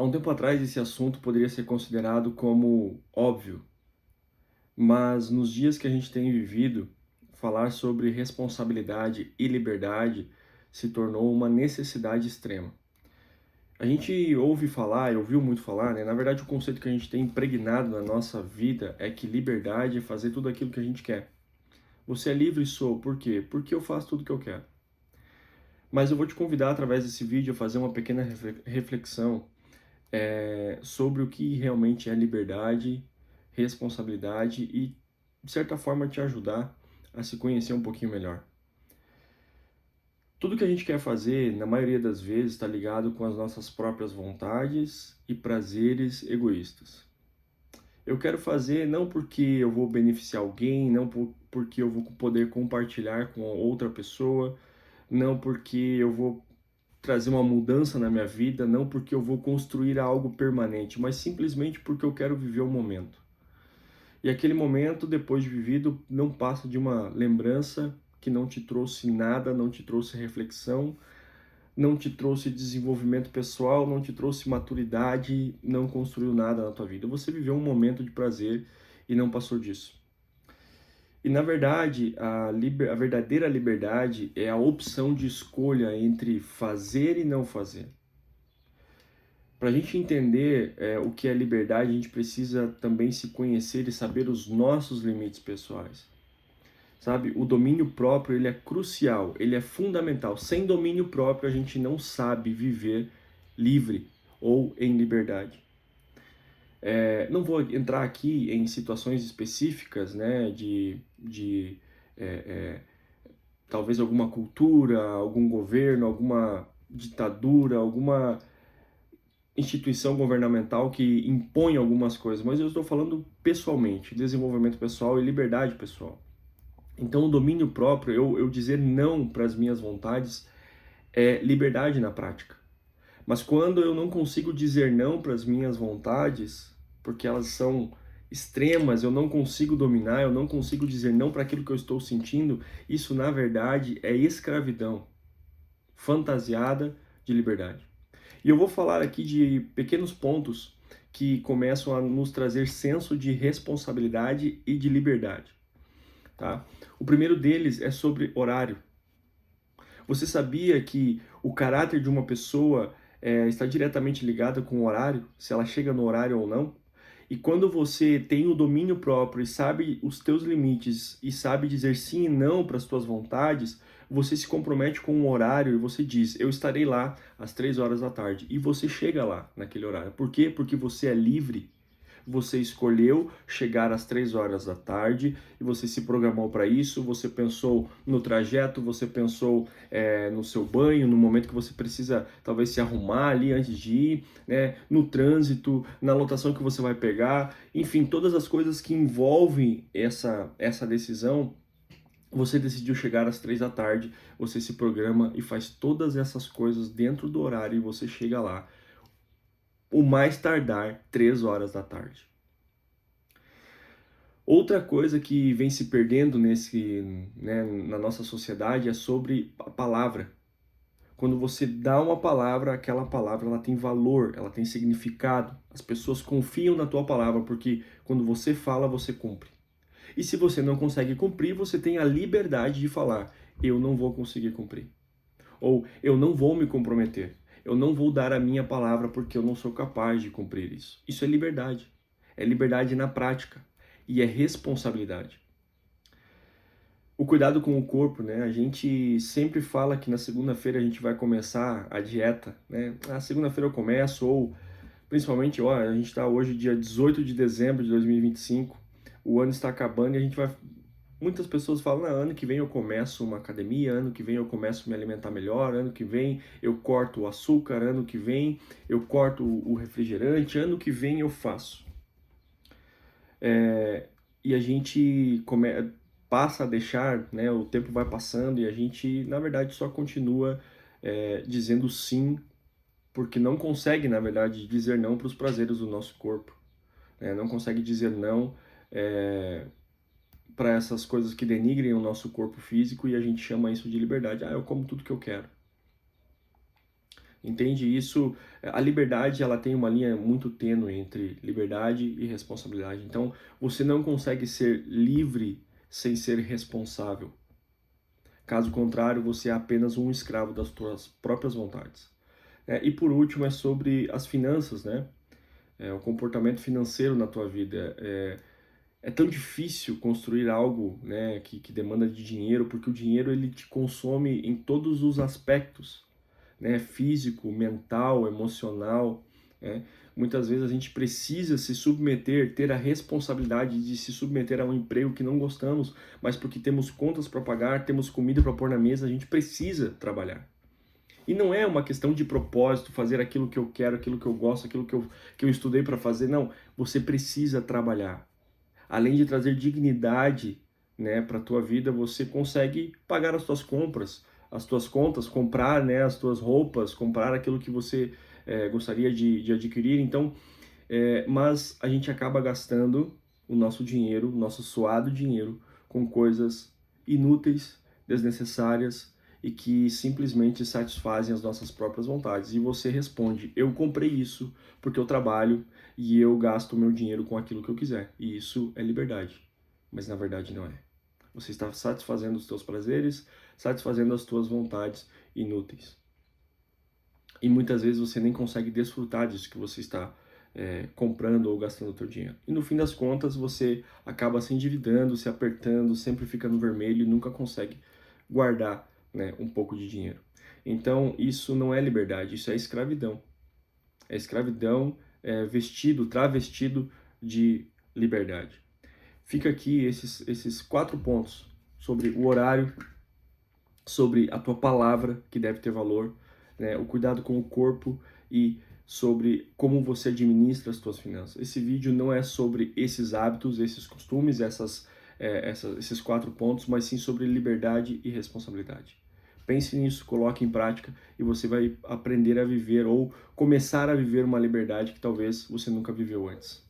Há um tempo atrás, esse assunto poderia ser considerado como óbvio, mas nos dias que a gente tem vivido, falar sobre responsabilidade e liberdade se tornou uma necessidade extrema. A gente ouve falar, ouviu muito falar, né? Na verdade, o conceito que a gente tem impregnado na nossa vida é que liberdade é fazer tudo aquilo que a gente quer. Você é livre, sou. Por quê? Porque eu faço tudo o que eu quero. Mas eu vou te convidar, através desse vídeo, a fazer uma pequena reflexão sobre o que realmente é liberdade, responsabilidade e, de certa forma, te ajudar a se conhecer um pouquinho melhor. Tudo que a gente quer fazer, na maioria das vezes, está ligado com as nossas próprias vontades e prazeres egoístas. Eu quero fazer não porque eu vou beneficiar alguém, não porque eu vou poder compartilhar com outra pessoa, não porque eu vou trazer uma mudança na minha vida, não porque eu vou construir algo permanente, mas simplesmente porque eu quero viver o momento. E aquele momento, depois de vivido, não passa de uma lembrança que não te trouxe nada, não te trouxe reflexão, não te trouxe desenvolvimento pessoal, não te trouxe maturidade, não construiu nada na tua vida. Você viveu um momento de prazer e não passou disso. E na verdade, a verdadeira liberdade é a opção de escolha entre fazer e não fazer. Para a gente entender o que é liberdade, a gente precisa também se conhecer e saber os nossos limites pessoais. Sabe? O domínio próprio, ele é crucial, ele é fundamental. Sem domínio próprio, a gente não sabe viver livre ou em liberdade. Não vou entrar aqui em situações específicas, né, de é, é, talvez alguma cultura, algum governo, alguma ditadura, alguma instituição governamental que impõe algumas coisas, mas eu estou falando pessoalmente, desenvolvimento pessoal e liberdade pessoal. Então, o domínio próprio, eu dizer não para as minhas vontades, é liberdade na prática. Mas quando eu não consigo dizer não para as minhas vontades, porque elas são extremas, eu não consigo dominar, eu não consigo dizer não para aquilo que eu estou sentindo, isso na verdade é escravidão fantasiada de liberdade. E eu vou falar aqui de pequenos pontos que começam a nos trazer senso de responsabilidade e de liberdade, tá? O primeiro deles é sobre horário. Você sabia que o caráter de uma pessoa está diretamente ligado com o horário, se ela chega no horário ou não? E quando você tem o domínio próprio e sabe os teus limites e sabe dizer sim e não para as tuas vontades, você se compromete com um horário e você diz, eu estarei lá às 3 horas da tarde. E você chega lá naquele horário. Por quê? Porque você é livre. Você escolheu chegar às 3 horas da tarde e você se programou para isso, você pensou no trajeto, você pensou no seu banho, no momento que você precisa talvez se arrumar ali antes de ir, né, no trânsito, na lotação que você vai pegar, enfim, todas as coisas que envolvem essa decisão. Você decidiu chegar às 3 da tarde, você se programa e faz todas essas coisas dentro do horário e você chega lá, o mais tardar 3 horas da tarde. Outra coisa que vem se perdendo né, na nossa sociedade é sobre a palavra. Quando você dá uma palavra, aquela palavra ela tem valor, ela tem significado. As pessoas confiam na tua palavra porque quando você fala, você cumpre. E se você não consegue cumprir, você tem a liberdade de falar: eu não vou conseguir cumprir. Ou eu não vou me comprometer. Eu não vou dar a minha palavra porque eu não sou capaz de cumprir isso. Isso é liberdade. É liberdade na prática e é responsabilidade. O cuidado com o corpo, né? A gente sempre fala que na segunda-feira a gente vai começar a dieta, né? Na segunda-feira eu começo, ou principalmente, ó, a gente está hoje dia 18 de dezembro de 2025, o ano está acabando e a gente vai. Muitas pessoas falam, ano que vem eu começo uma academia, ano que vem eu começo a me alimentar melhor, ano que vem eu corto o açúcar, ano que vem eu corto o refrigerante, ano que vem eu faço. E a gente passa a deixar, né, o tempo vai passando e a gente, na verdade, só continua dizendo sim, porque não consegue, na verdade, dizer não para os prazeres do nosso corpo. Né? Não consegue dizer não para essas coisas que denigrem o nosso corpo físico e a gente chama isso de liberdade. Ah, eu como tudo que eu quero. Entende? Isso, a liberdade, ela tem uma linha muito tênue entre liberdade e responsabilidade. Então, você não consegue ser livre sem ser responsável. Caso contrário, você é apenas um escravo das suas próprias vontades. E por último, é sobre as finanças, né? O comportamento financeiro na tua vida. É tão difícil construir algo, né, que demanda de dinheiro, porque o dinheiro ele te consome em todos os aspectos, né, físico, mental, emocional, né? Muitas vezes a gente precisa se submeter, ter a responsabilidade de se submeter a um emprego que não gostamos, mas porque temos contas para pagar, temos comida para pôr na mesa, a gente precisa trabalhar. E não é uma questão de propósito, fazer aquilo que eu quero, aquilo que eu gosto, aquilo que eu estudei para fazer, não. Você precisa trabalhar. Além de trazer dignidade, né, para a tua vida, você consegue pagar as tuas compras, as tuas contas, comprar, né, as tuas roupas, comprar aquilo que você gostaria de adquirir. Então, mas a gente acaba gastando o nosso dinheiro, o nosso suado dinheiro, com coisas inúteis, desnecessárias e que simplesmente satisfazem as nossas próprias vontades. E você responde: eu comprei isso porque eu trabalho e eu gasto o meu dinheiro com aquilo que eu quiser. E isso é liberdade. Mas na verdade não é. Você está satisfazendo os teus prazeres, satisfazendo as tuas vontades inúteis. E muitas vezes você nem consegue desfrutar disso que você está comprando ou gastando o teu dinheiro. E no fim das contas você acaba se endividando, se apertando, sempre fica no vermelho e nunca consegue guardar, né, um pouco de dinheiro. Então isso não é liberdade, isso é escravidão. É escravidão vestido, travestido de liberdade. Fica aqui esses 4 pontos sobre o horário, sobre a tua palavra, que deve ter valor, né, o cuidado com o corpo e sobre como você administra as tuas finanças. Esse vídeo não é sobre esses hábitos, esses costumes, esses 4 pontos, mas sim sobre liberdade e responsabilidade. Pense nisso, coloque em prática e você vai aprender a viver ou começar a viver uma liberdade que talvez você nunca viveu antes.